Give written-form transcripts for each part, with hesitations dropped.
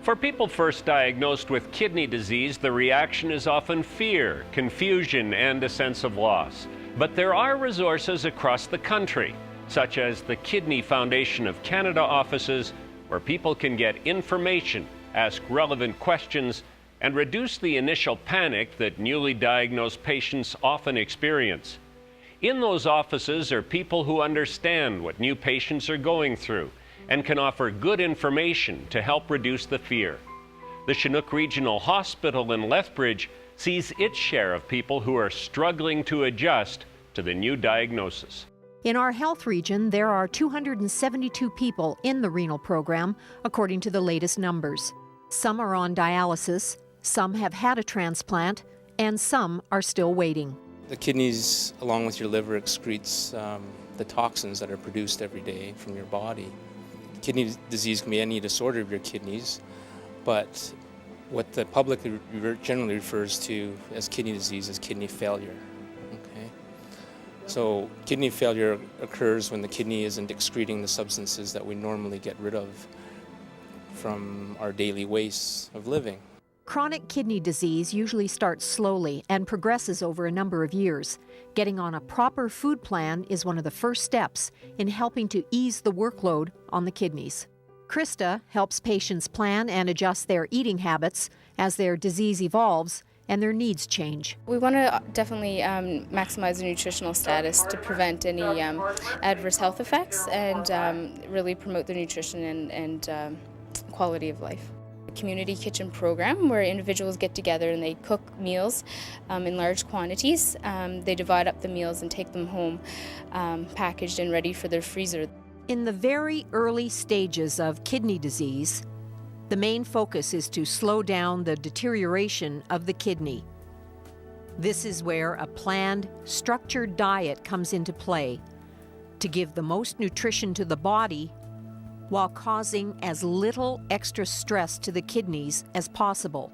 For people first diagnosed with kidney disease, the reaction is often fear, confusion, and a sense of loss. But there are resources across the country, such as the Kidney Foundation of Canada offices, where people can get information, ask relevant questions, and reduce the initial panic that newly diagnosed patients often experience. In those offices are people who understand what new patients are going through and can offer good information to help reduce the fear. The Chinook Regional Hospital in Lethbridge sees its share of people who are struggling to adjust to the new diagnosis. In our health region, there are 272 people in the renal program, according to the latest numbers. Some are on dialysis, some have had a transplant, and some are still waiting. The kidneys, along with your liver, excretes the toxins that are produced every day from your body. Kidney disease can be any disorder of your kidneys, but what the public generally refers to as kidney disease is kidney failure. Okay? So kidney failure occurs when the kidney isn't excreting the substances that we normally get rid of from our daily wastes of living. Chronic kidney disease usually starts slowly and progresses over a number of years. Getting on a proper food plan is one of the first steps in helping to ease the workload on the kidneys. Krista helps patients plan and adjust their eating habits as their disease evolves and their needs change. We want to definitely maximize the nutritional status to prevent any adverse health effects and really promote the nutrition and quality of life. Community kitchen program where individuals get together and they cook meals in large quantities. They divide up the meals and take them home packaged and ready for their freezer. In the very early stages of kidney disease, the main focus is to slow down the deterioration of the kidney. This is where a planned, structured diet comes into play to give the most nutrition to the body while causing as little extra stress to the kidneys as possible.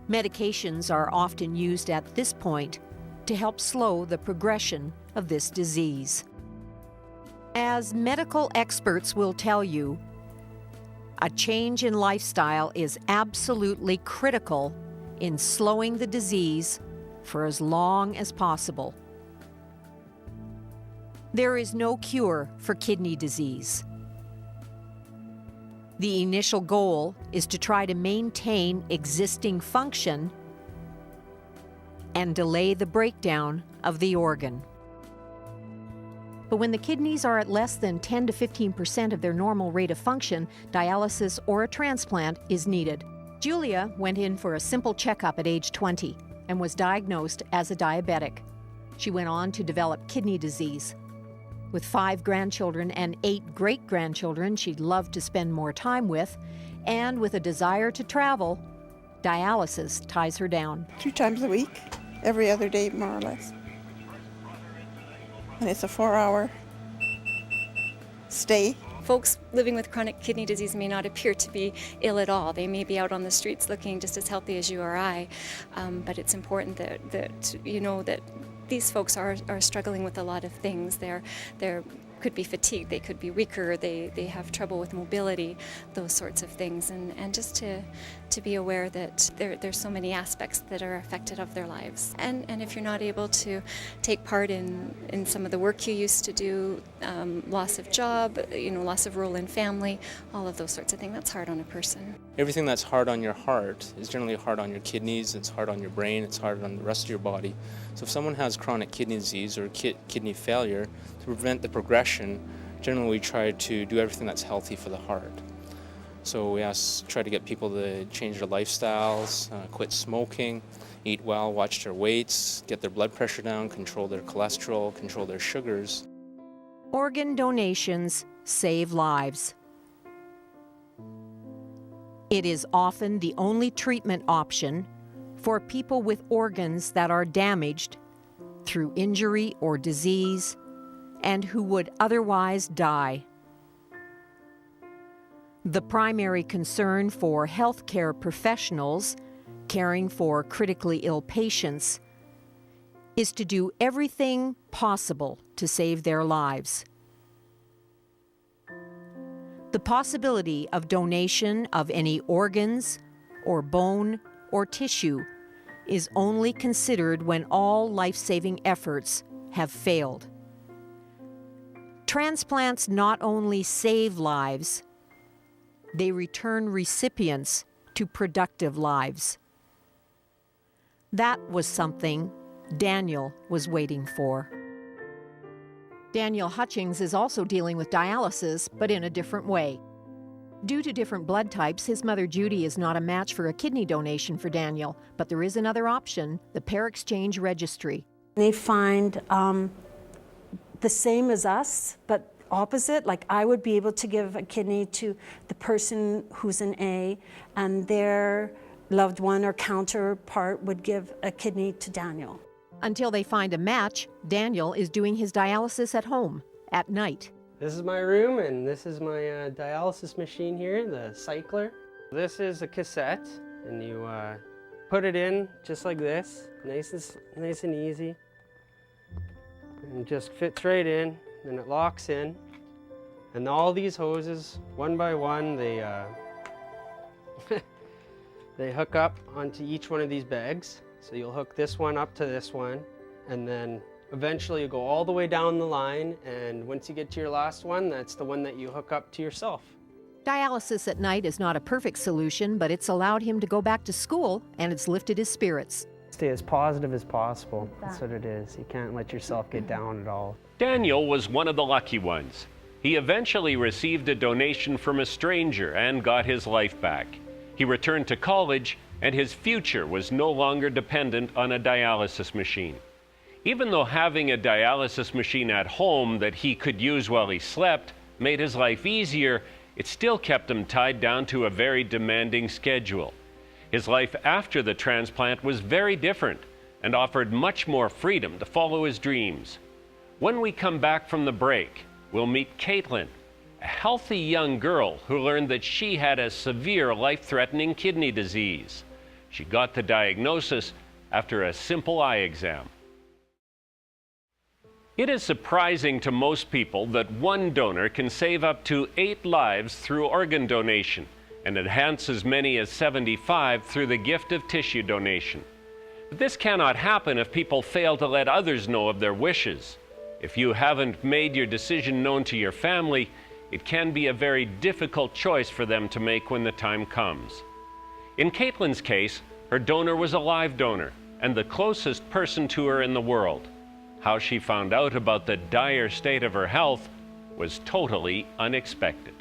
Medications are often used at this point to help slow the progression of this disease. As medical experts will tell you, a change in lifestyle is absolutely critical in slowing the disease for as long as possible. There is no cure for kidney disease. The initial goal is to try to maintain existing function and delay the breakdown of the organ. But when the kidneys are at less than 10 to 15% of their normal rate of function, dialysis or a transplant is needed. Julia went in for a simple checkup at age 20 and was diagnosed as a diabetic. She went on to develop kidney disease. With 5 grandchildren and 8 great-grandchildren she'd love to spend more time with, and with a desire to travel, dialysis ties her down. 2 times a week, every other day more or less. And it's a 4-hour stay. Folks living with chronic kidney disease may not appear to be ill at all. They may be out on the streets looking just as healthy as you or I, but it's important that you know that these folks are struggling with a lot of things. They're could be fatigued, they could be weaker, they have trouble with mobility, those sorts of things, and just to be aware that there's so many aspects that are affected of their lives. And if you're not able to take part in some of the work you used to do, loss of job, loss of role in family, all of those sorts of things, that's hard on a person. Everything that's hard on your heart is generally hard on your kidneys, it's hard on your brain, it's hard on the rest of your body. So if someone has chronic kidney disease or kidney failure, to prevent the progression, generally we try to do everything that's healthy for the heart. So we try to get people to change their lifestyles, quit smoking, eat well, watch their weights, get their blood pressure down, control their cholesterol, control their sugars. Organ donations save lives. It is often the only treatment option for people with organs that are damaged through injury or disease and who would otherwise die. The primary concern for healthcare professionals caring for critically ill patients is to do everything possible to save their lives. The possibility of donation of any organs or bone or tissue is only considered when all life-saving efforts have failed. Transplants not only save lives, they return recipients to productive lives. That was something Daniel was waiting for. Daniel Hutchings is also dealing with dialysis, but in a different way. Due to different blood types, his mother Judy is not a match for a kidney donation for Daniel, but there is another option, the Pair Exchange Registry. They find the same as us, but opposite. Like I would be able to give a kidney to the person who's an A, and their loved one or counterpart would give a kidney to Daniel. Until they find a match, Daniel is doing his dialysis at home, at night. This is my room, and this is my dialysis machine here, the cycler. This is a cassette, and you put it in just like this, nice and easy. And it just fits right in, and it locks in. And all these hoses, one by one, they they hook up onto each one of these bags. So you'll hook this one up to this one, and then eventually you go all the way down the line, and once you get to your last one, that's the one that you hook up to yourself. Dialysis at night is not a perfect solution, but it's allowed him to go back to school, and it's lifted his spirits. Stay as positive as possible. That's what it is. You can't let yourself get down at all. Daniel was one of the lucky ones. He eventually received a donation from a stranger and got his life back. He returned to college, and his future was no longer dependent on a dialysis machine. Even though having a dialysis machine at home that he could use while he slept made his life easier, it still kept him tied down to a very demanding schedule. His life after the transplant was very different and offered much more freedom to follow his dreams. When we come back from the break, we'll meet Caitlin, a healthy young girl who learned that she had a severe life-threatening kidney disease. She got the diagnosis after a simple eye exam. It is surprising to most people that one donor can save up to 8 lives through organ donation and enhance as many as 75 through the gift of tissue donation. But this cannot happen if people fail to let others know of their wishes. If you haven't made your decision known to your family, it can be a very difficult choice for them to make when the time comes. In Caitlin's case, her donor was a live donor and the closest person to her in the world. How she found out about the dire state of her health was totally unexpected.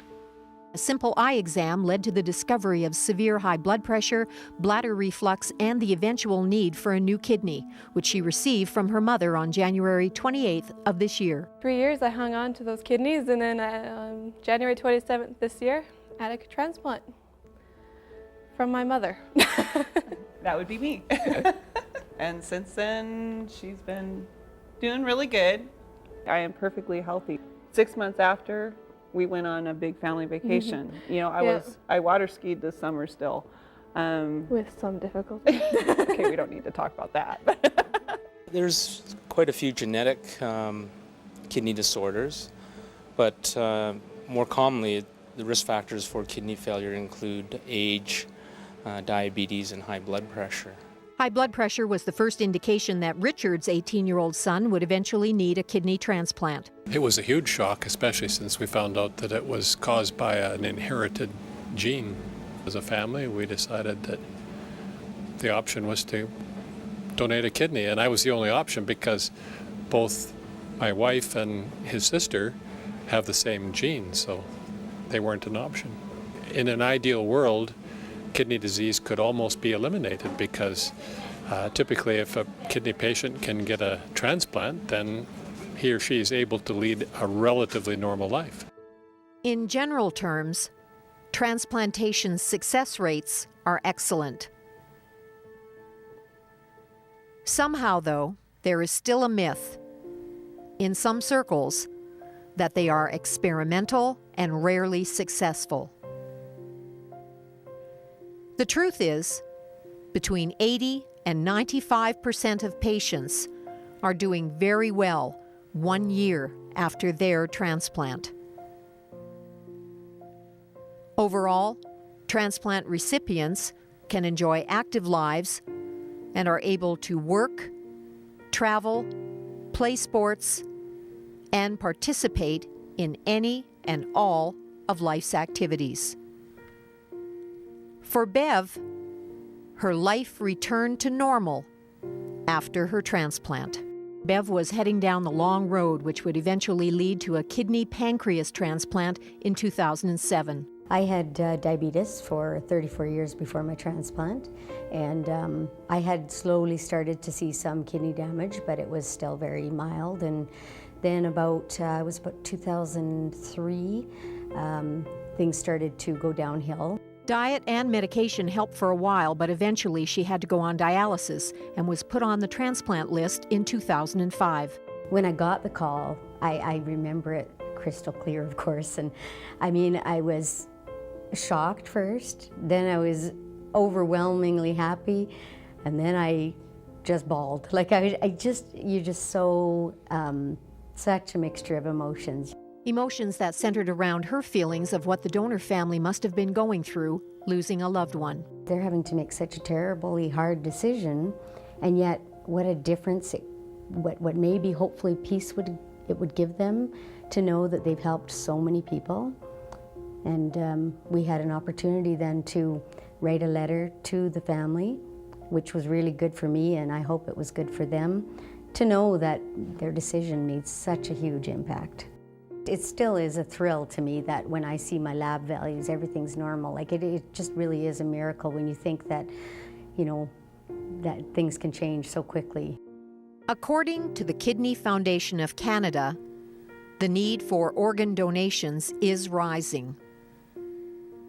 A simple eye exam led to the discovery of severe high blood pressure, bladder reflux, and the eventual need for a new kidney, which she received from her mother on January 28th of this year. 3 years I hung on to those kidneys, and then on January 27th this year, I had a transplant from my mother. That would be me. And since then, she's been doing really good. I am perfectly healthy. 6 months after, we went on a big family vacation. You know, I water skied this summer still. With some difficulty. Okay, we don't need to talk about that. There's quite a few genetic kidney disorders, but more commonly, the risk factors for kidney failure include age, diabetes, and high blood pressure. High blood pressure was the first indication that Richard's 18-year-old son would eventually need a kidney transplant. It was a huge shock, especially since we found out that it was caused by an inherited gene. As a family, we decided that the option was to donate a kidney, and I was the only option because both my wife and his sister have the same gene, so they weren't an option. In an ideal world, kidney disease could almost be eliminated because typically if a kidney patient can get a transplant, then he or she is able to lead a relatively normal life. In general terms, transplantation success rates are excellent. Somehow, though, there is still a myth in some circles that they are experimental and rarely successful. The truth is, between 80 and 95% of patients are doing very well 1 year after their transplant. Overall, transplant recipients can enjoy active lives and are able to work, travel, play sports, and participate in any and all of life's activities. For Bev, her life returned to normal after her transplant. Bev was heading down the long road which would eventually lead to a kidney-pancreas transplant in 2007. I had diabetes for 34 years before my transplant, and I had slowly started to see some kidney damage, but it was still very mild. And then it was about 2003, things started to go downhill. Diet and medication helped for a while, but eventually she had to go on dialysis and was put on the transplant list in 2005. When I got the call, I remember it crystal clear, of course, and I mean, I was shocked first, then I was overwhelmingly happy, and then I just bawled. Like you're just so, such a mixture of emotions. Emotions that centered around her feelings of what the donor family must have been going through, losing a loved one. They're having to make such a terribly hard decision, and yet what a difference, what maybe hopefully peace it would give them to know that they've helped so many people. And we had an opportunity then to write a letter to the family, which was really good for me, and I hope it was good for them, to know that their decision made such a huge impact. It still is a thrill to me that when I see my lab values, everything's normal. Like it just really is a miracle when you think that, you know, that things can change so quickly. According to the Kidney Foundation of Canada, the need for organ donations is rising.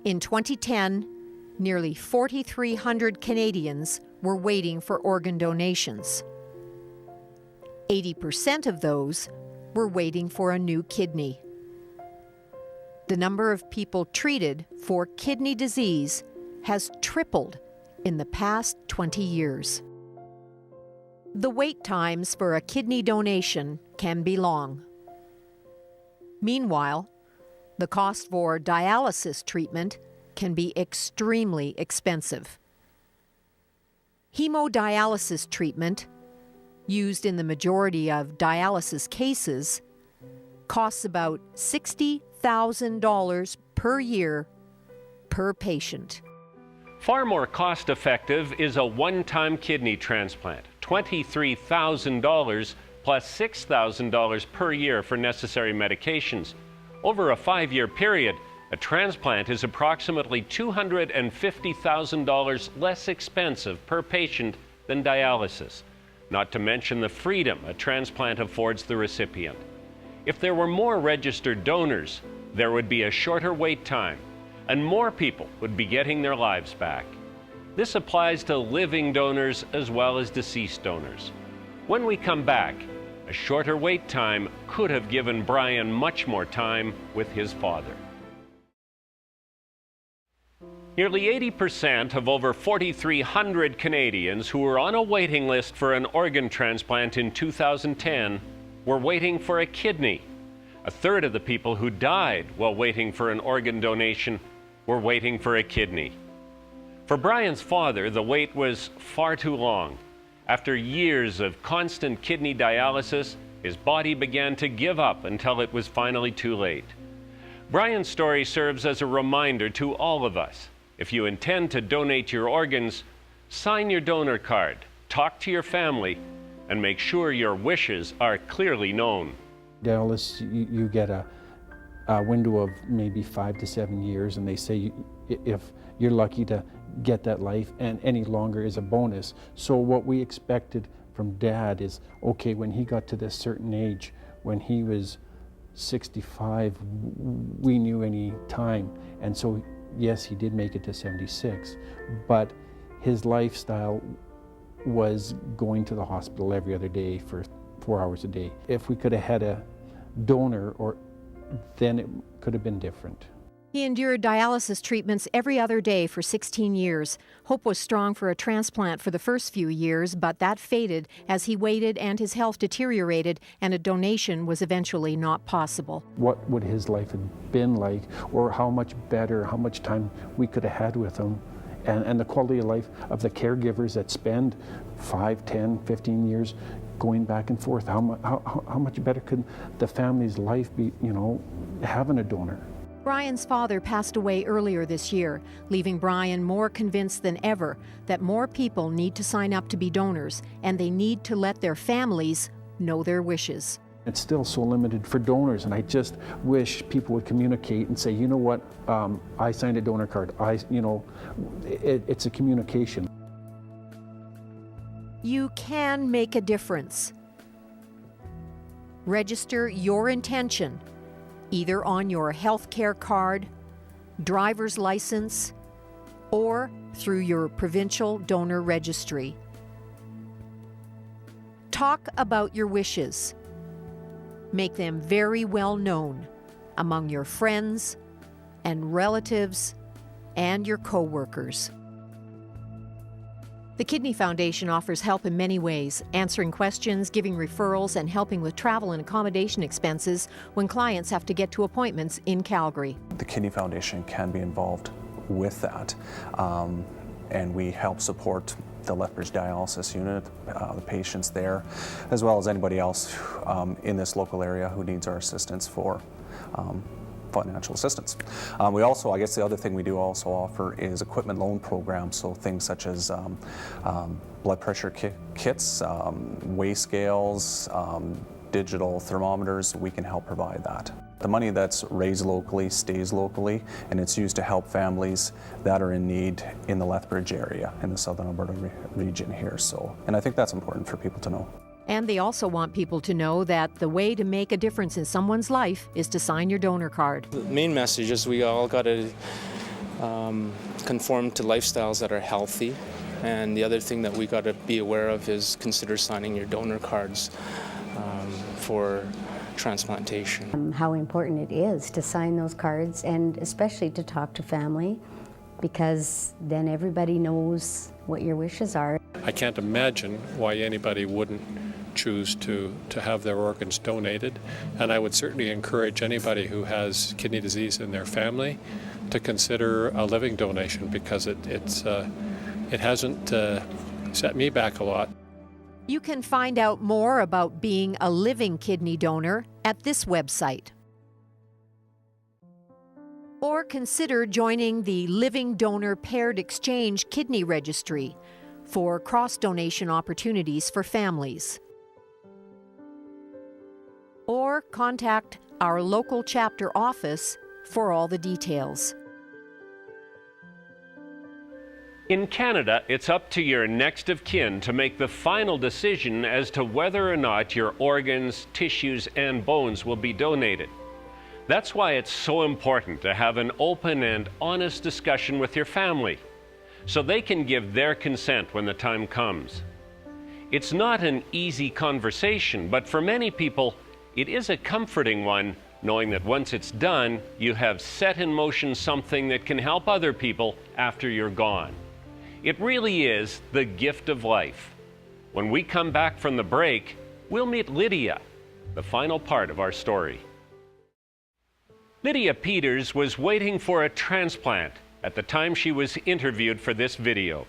In 2010, nearly 4,300 Canadians were waiting for organ donations. 80% of those were waiting for a new kidney. The number of people treated for kidney disease has tripled in the past 20 years. The wait times for a kidney donation can be long. Meanwhile, the cost for dialysis treatment can be extremely expensive. Hemodialysis treatment, used in the majority of dialysis cases, costs about $60,000 per year per patient. Far more cost-effective is a one-time kidney transplant, $23,000 plus $6,000 per year for necessary medications. Over a 5-year period, a transplant is approximately $250,000 less expensive per patient than dialysis, not to mention the freedom a transplant affords the recipient. If there were more registered donors, there would be a shorter wait time, and more people would be getting their lives back. This applies to living donors as well as deceased donors. When we come back, a shorter wait time could have given Brian much more time with his father. Nearly 80% of over 4,300 Canadians who were on a waiting list for an organ transplant in 2010 were waiting for a kidney. A third of the people who died while waiting for an organ donation were waiting for a kidney. For Brian's father, the wait was far too long. After years of constant kidney dialysis, his body began to give up until it was finally too late. Brian's story serves as a reminder to all of us. If you intend to donate your organs, sign your donor card, talk to your family, and make sure your wishes are clearly known. Dialysis, you get a window of maybe 5 to 7 years, and they say if you're lucky to get that life, and any longer is a bonus. So what we expected from Dad is, okay, when he got to this certain age, when he was 65, we knew any time. And so yes, he did make it to 76, but his lifestyle was going to the hospital every other day for 4 hours a day. If we could have had a donor, then it could have been different. He endured dialysis treatments every other day for 16 years. Hope was strong for a transplant for the first few years, but that faded as he waited and his health deteriorated, and a donation was eventually not possible. What would his life have been like, or how much better, how much time we could have had with him, and the quality of life of the caregivers that spend 5, 10, 15 years going back and forth. How much better could the family's life be, having a donor? Brian's father passed away earlier this year, leaving Brian more convinced than ever that more people need to sign up to be donors, and they need to let their families know their wishes. It's still so limited for donors, and I just wish people would communicate and say, you know what, I signed a donor card. It's a communication. You can make a difference. Register your intention, either on your health care card, driver's license, or through your provincial donor registry. Talk about your wishes. Make them very well known among your friends and relatives and your co-workers. The Kidney Foundation offers help in many ways, answering questions, giving referrals, and helping with travel and accommodation expenses when clients have to get to appointments in Calgary. The Kidney Foundation can be involved with that, and we help support the Lethbridge dialysis unit, the patients there, as well as anybody else in this local area who needs our assistance for financial assistance. We also, I guess the other thing we do also offer is equipment loan programs, so things such as blood pressure kits, weigh scales, digital thermometers. We can help provide that. The money that's raised locally stays locally, and it's used to help families that are in need in the Lethbridge area, in the Southern Alberta region here. And I think that's important for people to know. And they also want people to know that the way to make a difference in someone's life is to sign your donor card. The main message is we all got to conform to lifestyles that are healthy. And the other thing that we got to be aware of is consider signing your donor cards for transplantation. How important it is to sign those cards, and especially to talk to family, because then everybody knows what your wishes are. I can't imagine why anybody wouldn't choose to have their organs donated, and I would certainly encourage anybody who has kidney disease in their family to consider a living donation, because it hasn't set me back a lot. You can find out more about being a living kidney donor at this website. Or consider joining the Living Donor Paired Exchange Kidney Registry for cross-donation opportunities for families. Or contact our local chapter office for all the details. In Canada, it's up to your next of kin to make the final decision as to whether or not your organs, tissues, and bones will be donated. That's why it's so important to have an open and honest discussion with your family, so they can give their consent when the time comes. It's not an easy conversation, but for many people, it is a comforting one, knowing that once it's done, you have set in motion something that can help other people after you're gone. It really is the gift of life. When we come back from the break, we'll meet Lydia, the final part of our story. Lydia Peters was waiting for a transplant at the time she was interviewed for this video.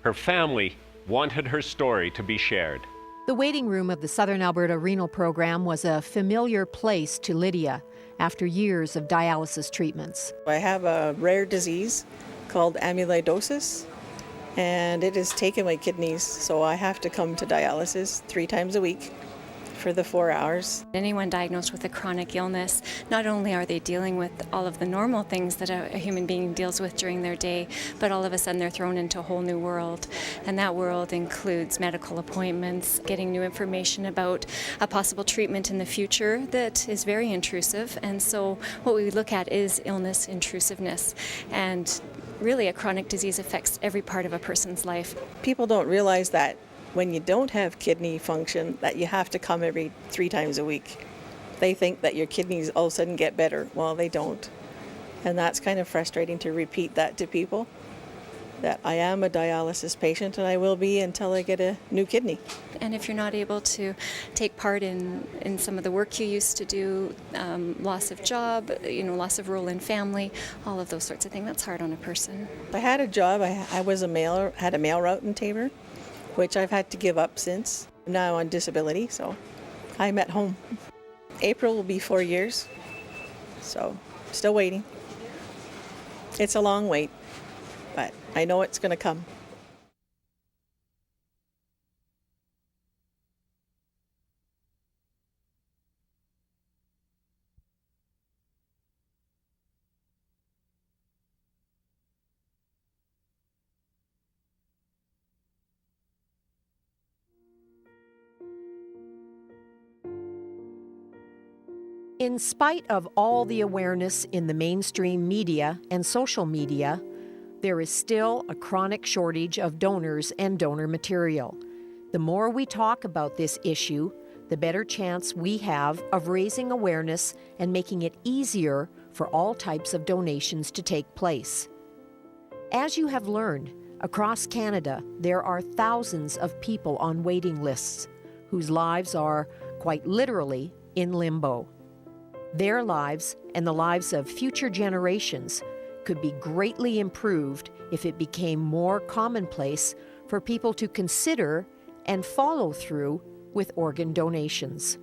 Her family wanted her story to be shared. The waiting room of the Southern Alberta Renal Program was a familiar place to Lydia after years of dialysis treatments. I have a rare disease called amyloidosis, and it has taken my kidneys, so I have to come to dialysis 3 times a week for the 4 hours. Anyone diagnosed with a chronic illness, not only are they dealing with all of the normal things that a human being deals with during their day, but all of a sudden they're thrown into a whole new world. And that world includes medical appointments, getting new information about a possible treatment in the future that is very intrusive. And so what we look at is illness intrusiveness. And really, a chronic disease affects every part of a person's life. People don't realize that when you don't have kidney function, that you have to come every 3 times a week. They think that your kidneys all of a sudden get better. Well, they don't. And that's kind of frustrating to repeat that to people, that I am a dialysis patient and I will be until I get a new kidney. And if you're not able to take part in some of the work you used to do, loss of job, loss of role in family, all of those sorts of things, that's hard on a person. I had a job, I was had a mail route in Tabor, which I've had to give up since. I'm now on disability, so I'm at home. April will be 4 years, so still waiting. It's a long wait, but I know it's going to come. In spite of all the awareness in the mainstream media and social media, there is still a chronic shortage of donors and donor material. The more we talk about this issue, the better chance we have of raising awareness and making it easier for all types of donations to take place. As you have learned, across Canada, there are thousands of people on waiting lists whose lives are, quite literally, in limbo. Their lives and the lives of future generations could be greatly improved if it became more commonplace for people to consider and follow through with organ donations.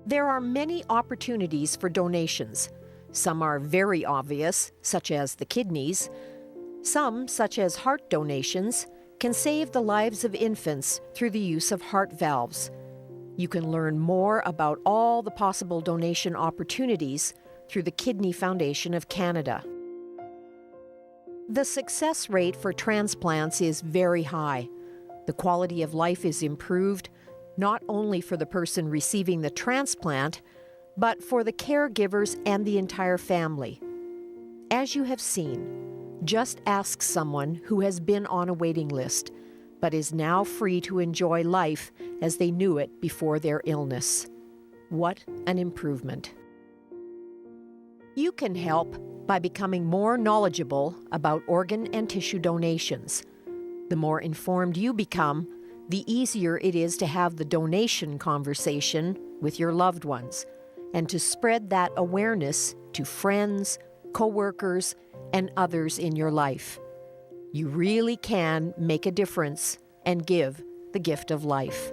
There are many opportunities for donations. Some are very obvious, such as the kidneys. Some, such as heart donations, can save the lives of infants through the use of heart valves. You can learn more about all the possible donation opportunities through the Kidney Foundation of Canada. The success rate for transplants is very high. The quality of life is improved, not only for the person receiving the transplant, but for the caregivers and the entire family. As you have seen, just ask someone who has been on a waiting list, but is now free to enjoy life as they knew it before their illness. What an improvement. You can help by becoming more knowledgeable about organ and tissue donations. The more informed you become, the easier it is to have the donation conversation with your loved ones and to spread that awareness to friends, coworkers, and others in your life. You really can make a difference and give the gift of life.